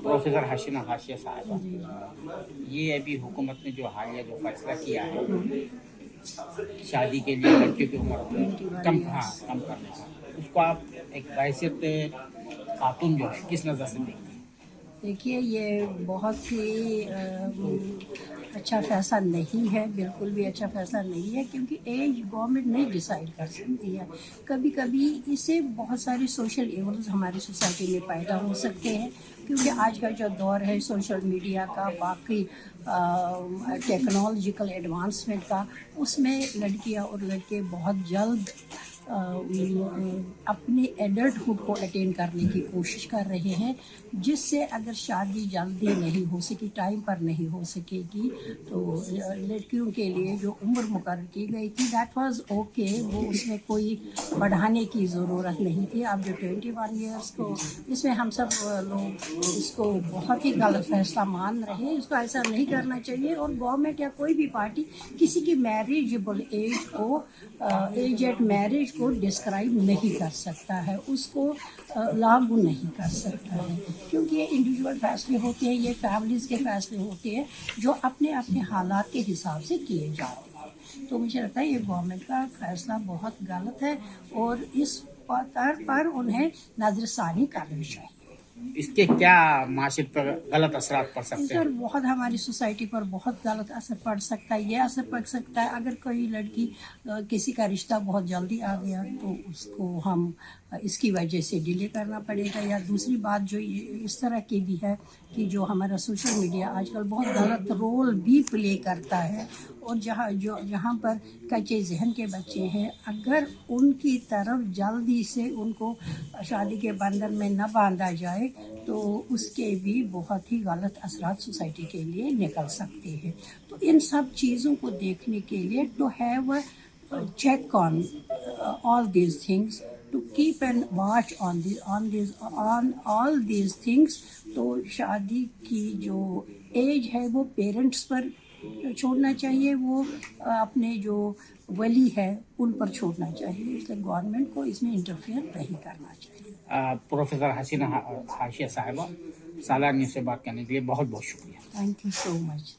Professor हसीना हाशिया साहबा, ये अभी हुकूमत ने जो हालिया जो फैसला किया है शादी के लिए लड़कियों की उम्र कम करने का, उसको आप एक हैसियत खातून जो है किस नज़र से देखती हैं? देखिए, ये बहुत ही अच्छा फैसला नहीं है, बिल्कुल भी अच्छा फैसला नहीं है, क्योंकि एज गवर्नमेंट नहीं डिसाइड कर सकती है। कभी कभी इससे बहुत सारे सोशल इवल्स हमारी सोसाइटी में पैदा हो सकते हैं, क्योंकि आज का जो दौर है सोशल मीडिया का, बाकी टेक्नोलॉजिकल एडवांसमेंट का, उसमें लड़कियां और लड़के बहुत जल्द अपने एडल्टहुड को अटेन करने की कोशिश कर रहे हैं, जिससे अगर शादी जल्दी नहीं हो सकी, टाइम पर नहीं हो सकेगी, तो लड़कियों के लिए जो उम्र मुकर्रर की गई थी दैट वाज ओके, वो उसमें कोई बढ़ाने की ज़रूरत नहीं थी। अब जो 21 ईयर्स को, इसमें हम सब लोग इसको बहुत ही गलत फैसला मान रहे हैं। इसको ऐसा नहीं करना चाहिए, और गवर्नमेंट या कोई भी पार्टी किसी की मैरिजेबल एज को, एज एट मैरिज को डिस्क्राइब नहीं कर सकता है, उसको लागू नहीं कर सकता है, क्योंकि ये इंडिविजुअल फैसले होते हैं, ये फैमिलीज़ के फैसले होते हैं जो अपने अपने हालात के हिसाब से किए जाते हैं। तो मुझे लगता है ये गवर्नमेंट का फैसला बहुत गलत है, और इस पर उन्हें नज़रसानी करनी चाहिए। इसके क्या माशरे पर गलत असरात पड़ सकते हैं? सर, बहुत हमारी सोसाइटी पर बहुत गलत असर पड़ सकता है। ये असर पड़ सकता है, अगर कोई लड़की किसी का रिश्ता बहुत जल्दी आ गया तो उसको हम इसकी वजह से डिले करना पड़ेगा, या दूसरी बात जो इस तरह की भी है कि जो हमारा सोशल मीडिया आजकल बहुत गलत रोल भी प्ले करता है, और जहाँ पर कच्चे जहन के बच्चे हैं, अगर उनकी तरफ जल्दी से उनको शादी के बंधन में न बांधा जाए तो उसके भी बहुत ही गलत असरात सोसाइटी के लिए निकल सकते हैं। तो इन सब चीज़ों को देखने के लिए to have a check on all these things, to keep and watch on all these things, तो शादी की जो एज है वो पेरेंट्स पर छोड़ना चाहिए, वो अपने जो वली है उन पर छोड़ना चाहिए, इसलिए गवर्नमेंट को इसमें इंटरफेयर नहीं करना चाहिए। प्रोफेसर हसीना हाशिया साहिबा, सालान न्यूज़ से बात करने के लिए बहुत बहुत शुक्रिया। Thank you so much.